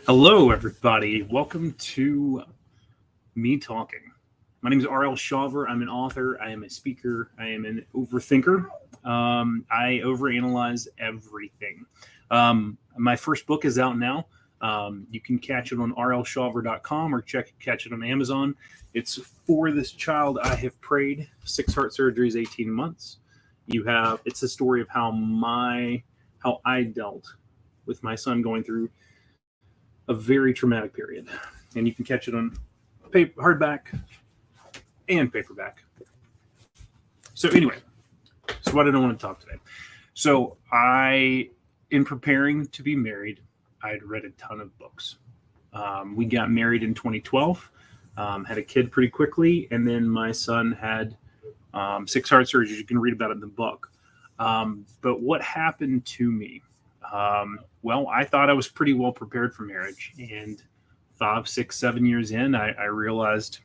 Hello, everybody. Welcome to me talking. My name is R.L. Shaver. I'm an author. I am a speaker. I am an overthinker. I overanalyze everything. My first book is out now. You can catch it on rlshaver.com or catch it on Amazon. It's For This Child I Have Prayed, 6 heart surgeries, 18 months. It's a story of how I dealt with my son going through a very traumatic period. And you can catch it on hardback and paperback. So anyway, so what did I want to talk today? So in preparing to be married, I had read a ton of books. We got married in 2012, had a kid pretty quickly, and then my son had 6 heart surgeries. You can read about it in the book. But what happened to me? Well, I thought I was pretty well prepared for marriage, and 5, 6, 7 years in, I realized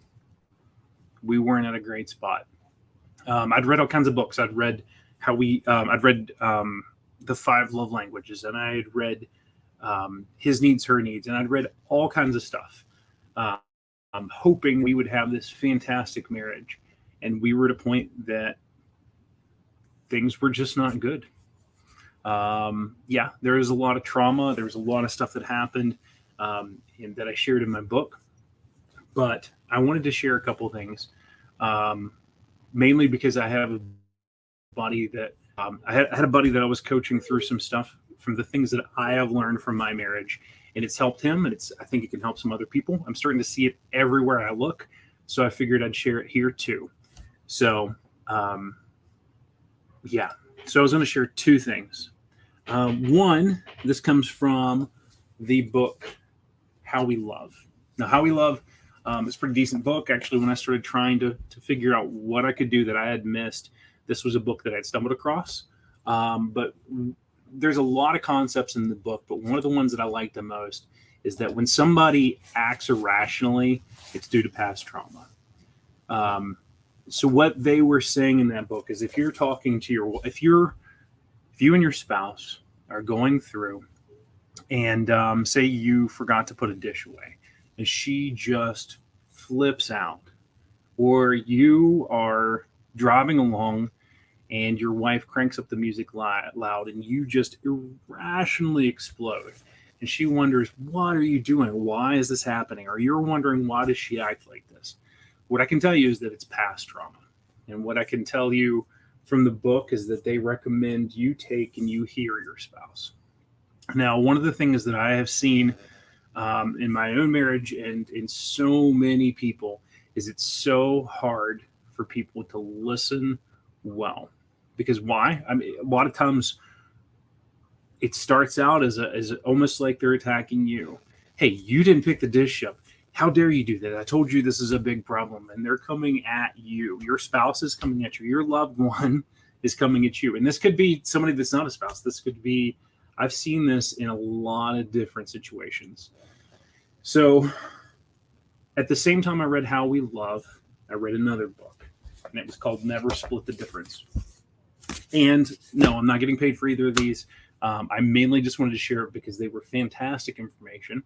we weren't at a great spot. I'd read all kinds of books. I'd read the 5 love languages, and I had read his needs, her needs, and I'd read all kinds of stuff. I'm hoping we would have this fantastic marriage, and we were at a point that things were just not good. There was a lot of trauma. There was a lot of stuff that happened and that I shared in my book. But I wanted to share a couple things, mainly because I have a buddy that I had a buddy that I was coaching through some stuff from the things that I have learned from my marriage, and it's helped him, and I think it can help some other people. I'm starting to see it everywhere I look, so I figured I'd share it here too. So, So I was going to share 2 things. One, this comes from the book How We Love. Now, How We Love is a pretty decent book. Actually, when I started trying to figure out what I could do that I had missed, this was a book that I'd stumbled across. But there's a lot of concepts in the book, but one of the ones that I like the most is that when somebody acts irrationally, it's due to past trauma. So what they were saying in that book is if you and your spouse are going through and say you forgot to put a dish away and she just flips out, or you are driving along and your wife cranks up the music loud and you just irrationally explode, and she wonders, what are you doing? Why is this happening? Or you're wondering, why does she act like this? What I can tell you is that it's past trauma. And what I can tell you from the book is that they recommend you take and you hear your spouse. Now, one of the things that I have seen in my own marriage and in so many people is it's so hard for people to listen well. Because why? I mean, a lot of times it starts out as almost like they're attacking you. Hey, you didn't pick the dish up. How dare you do that? I told you this is a big problem. And they're coming at you. Your spouse is coming at you. Your loved one is coming at you. And this could be somebody that's not a spouse. This could be, I've seen this in a lot of different situations. So at the same time I read How We Love, I read another book, and it was called Never Split the Difference. And no, I'm not getting paid for either of these. I mainly just wanted to share it because they were fantastic information.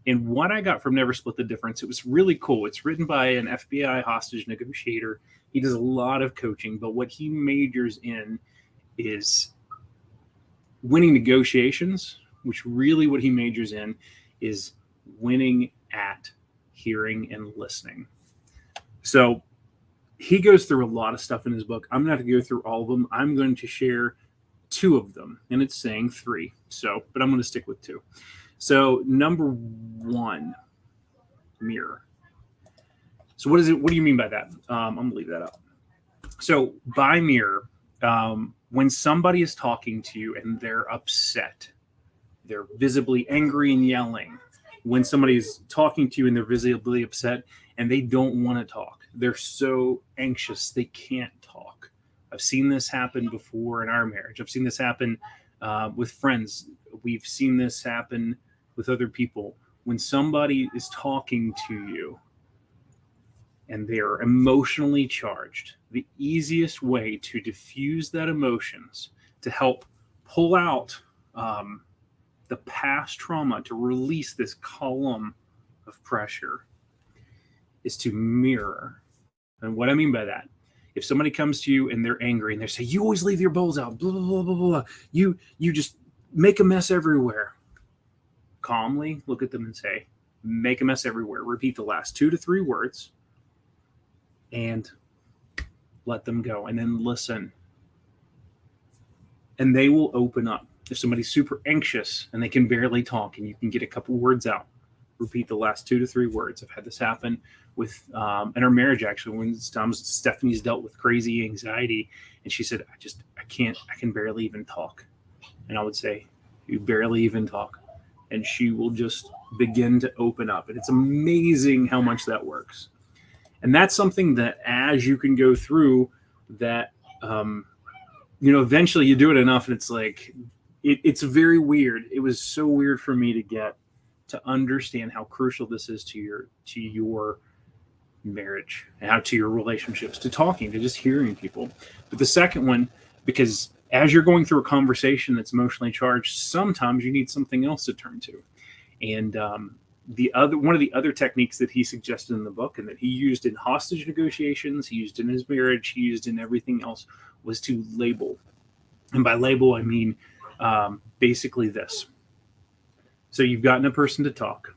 And what I got from Never Split the Difference, it was really cool. It's written by an FBI hostage negotiator. He does a lot of coaching, but what he majors in is winning negotiations, which really what he majors in is winning at hearing and listening. So he goes through a lot of stuff in his book. I'm not going to go through all of them. I'm going to share 2 of them, and it's saying 3. But I'm going to stick with 2. So number 1, mirror. So what is it? What do you mean by that? I'm going to leave that up. So by mirror, when somebody is talking to you and they're upset, they're visibly angry and yelling. When somebody is talking to you and they're visibly upset and they don't want to talk, they're so anxious they can't talk. I've seen this happen before in our marriage. I've seen this happen with friends. We've seen this happen with other people. When somebody is talking to you and they're emotionally charged, the easiest way to diffuse that emotions, to help pull out the past trauma, to release this column of pressure, is to mirror. And what I mean by that, if somebody comes to you and they're angry and they say, you always leave your bowls out, blah, blah, blah, blah, blah. You just make a mess everywhere. Calmly look at them and say, make a mess everywhere. Repeat the last 2 to 3 words and let them go. And then listen. And they will open up. If somebody's super anxious and they can barely talk and you can get a couple words out, repeat the last 2 to 3 words. I've had this happen with in our marriage, actually, when Stephanie's dealt with crazy anxiety, and she said, I can barely even talk. And I would say, you barely even talk. And she will just begin to open up. And it's amazing how much that works. And that's something that as you can go through that, eventually you do it enough and it's like, it's very weird. It was so weird for me to understand how crucial this is to your marriage, and how to your relationships, to talking, to just hearing people. But the second one, because as you're going through a conversation that's emotionally charged, sometimes you need something else to turn to. And one of the other techniques that he suggested in the book, and that he used in hostage negotiations, he used in his marriage, he used in everything else, was to label. And by label, I mean basically this. So you've gotten a person to talk.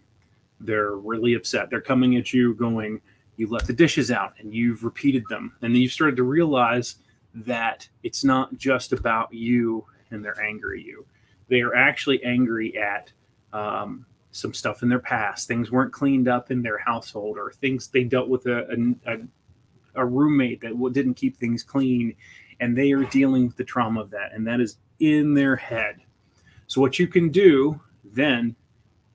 They're really upset. They're coming at you going, you left the dishes out, and you've repeated them. And then you've started to realize that it's not just about you and they're angry at you. They are actually angry at some stuff in their past. Things weren't cleaned up in their household, or things they dealt with a roommate that didn't keep things clean. And they are dealing with the trauma of that. And that is in their head. So what you can do then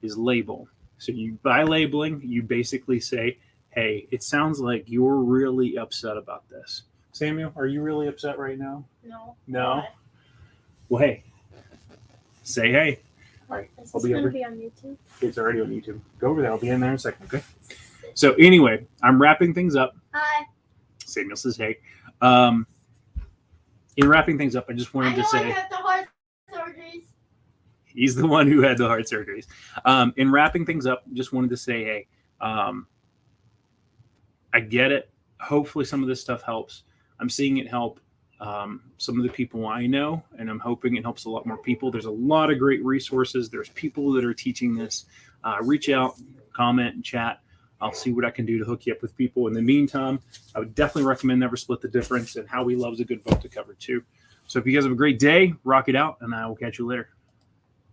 is label. So by labeling, you basically say, hey, it sounds like you're really upset about this. Samuel, are you really upset right now? No. No? Well, hey, say hey. All right, Is this going to be on YouTube? It's already on YouTube. Go over there. I'll be in there in a second, okay? So anyway, I'm wrapping things up. Hi. Samuel says hey. In wrapping things up, I just wanted to say... I have the heart surgeries. He's the one who had the heart surgeries. In wrapping things up, just wanted to say, hey, I get it. Hopefully some of this stuff helps. I'm seeing it help some of the people I know, and I'm hoping it helps a lot more people. There's a lot of great resources. There's people that are teaching this. Reach out, comment, and chat. I'll see what I can do to hook you up with people. In the meantime, I would definitely recommend Never Split the Difference, and How We Love's a good book to cover too. So if you guys have a great day, rock it out, and I will catch you later.